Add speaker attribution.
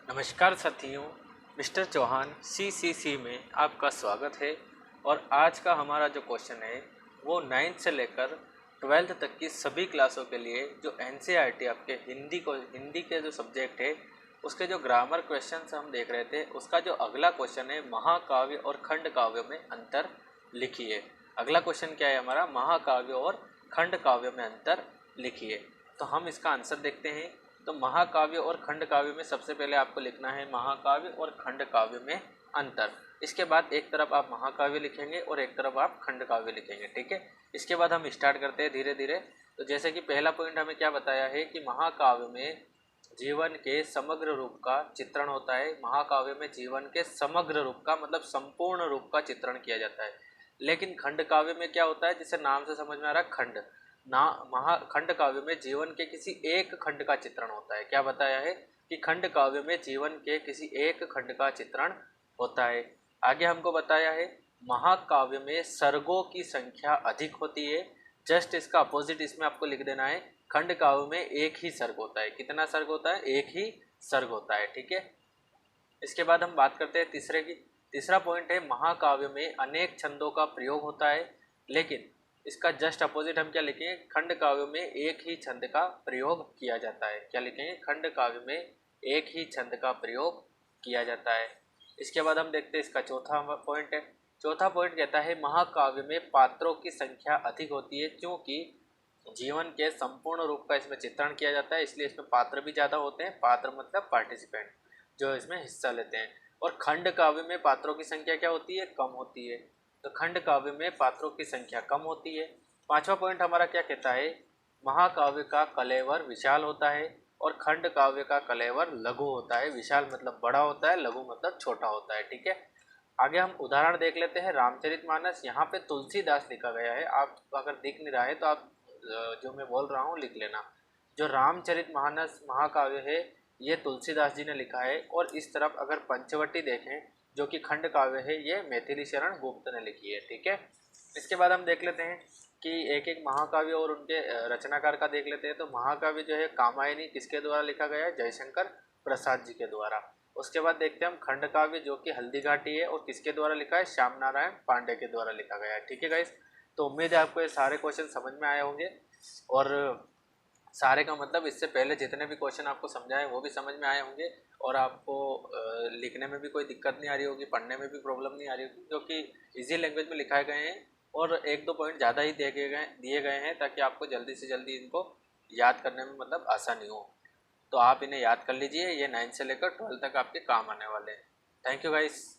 Speaker 1: नमस्कार साथियों, mister Chauhan CCC में आपका स्वागत है। और आज का हमारा जो क्वेश्चन है वो 9th से लेकर 12th तक की सभी क्लासों के लिए जो एनसीईआरटी आपके हिंदी के जो सब्जेक्ट है उसके जो ग्रामर क्वेश्चन हम देख रहे थे उसका जो अगला क्वेश्चन है महाकाव्य और खंड काव्य में अंतर लिखिए। अगला क्वेश्चन क्या है हमारा, महाकाव्य और खंड काव्य में अंतर लिखिए। तो हम इसका आंसर देखते हैं। तो महाकाव्य और खंड काव्य में सबसे पहले आपको लिखना है महाकाव्य और खंड काव्य में अंतर। इसके बाद एक तरफ आप महाकाव्य लिखेंगे और एक तरफ आप खंड काव्य लिखेंगे, ठीक है। इसके बाद हम स्टार्ट करते हैं धीरे धीरे। तो जैसे कि पहला पॉइंट हमें क्या बताया है कि महाकाव्य में जीवन के समग्र रूप का चित्रण होता है। महाकाव्य में जीवन के समग्र रूप का मतलब संपूर्ण रूप का चित्रण किया जाता है। लेकिन खंड काव्य में क्या होता है, जिसे नाम से समझ में आ रहा है, खंड ना महाखंड काव्य में जीवन के किसी एक खंड का चित्रण होता है। क्या बताया है कि खंड काव्य में जीवन के किसी एक खंड का चित्रण होता है। आगे हमको बताया है महाकाव्य में सर्गों की संख्या अधिक होती है। जस्ट इसका अपोजिट इसमें आपको लिख देना है, खंड काव्य में एक ही सर्ग होता है। कितना सर्ग होता है? एक ही सर्ग होता है, ठीक है। इसके बाद हम बात करते हैं तीसरे की। तीसरा पॉइंट है महाकाव्य में अनेक छंदों का प्रयोग होता है, लेकिन इसका जस्ट अपोजिट हम क्या लिखेंगे, खंड काव्य में एक ही छंद का प्रयोग किया जाता है। क्या लिखेंगे? खंड काव्य में एक ही छंद का प्रयोग किया जाता है। इसके बाद हम देखते हैं इसका चौथा पॉइंट है। चौथा पॉइंट कहता है महाकाव्य में पात्रों की संख्या अधिक होती है, क्योंकि जीवन के संपूर्ण रूप का इसमें चित्रण किया जाता है, इसलिए इसमें पात्र भी ज़्यादा होते हैं। पात्र मतलब पार्टिसिपेंट जो इसमें हिस्सा लेते हैं। और खंड काव्य में पात्रों की संख्या क्या होती है? कम होती है। तो खंड काव्य में पात्रों की संख्या कम होती है। पांचवा पॉइंट हमारा क्या कहता है, महाकाव्य का कलेवर विशाल होता है और खंड काव्य का कलेवर लघु होता है। विशाल मतलब बड़ा होता है, लघु मतलब छोटा होता है, ठीक है। आगे हम उदाहरण देख लेते हैं रामचरितमानस। यहाँ पे तुलसीदास लिखा गया है। आप अगर दिख नहीं रहा है तो आप जो मैं बोल रहा हूँ लिख लेना। जो रामचरितमानस महाकाव्य है ये तुलसीदास जी ने लिखा है। और इस तरफ अगर पंचवटी देखें जो कि खंड काव्य है, ये मैथिली शरण गुप्त ने लिखी है, ठीक है। इसके बाद हम देख लेते हैं कि एक एक महाकाव्य और उनके रचनाकार का देख लेते हैं। तो महाकाव्य जो है कामायनी किसके द्वारा लिखा गया है? जयशंकर प्रसाद जी के द्वारा। उसके बाद देखते हैं हम खंड काव्य जो कि हल्दी घाटी है और किसके द्वारा लिखा है? श्याम नारायण पांडे के द्वारा लिखा गया है, ठीक है गाइस। तो उम्मीद है आपको ये सारे क्वेश्चन समझ में आए होंगे। और सारे का मतलब इससे पहले जितने भी क्वेश्चन आपको समझाए वो भी समझ में आए होंगे। और आपको लिखने में भी कोई दिक्कत नहीं आ रही होगी, पढ़ने में भी प्रॉब्लम नहीं आ रही होगी, क्योंकि इजी लैंग्वेज में लिखाए गए हैं। और एक दो पॉइंट ज़्यादा ही दिए गए हैं ताकि आपको जल्दी से जल्दी इनको याद करने में मतलब आसानी हो। तो आप इन्हें याद कर लीजिए, ये 9 से लेकर 12 तक आपके काम आने वाले हैं। Thank you guys.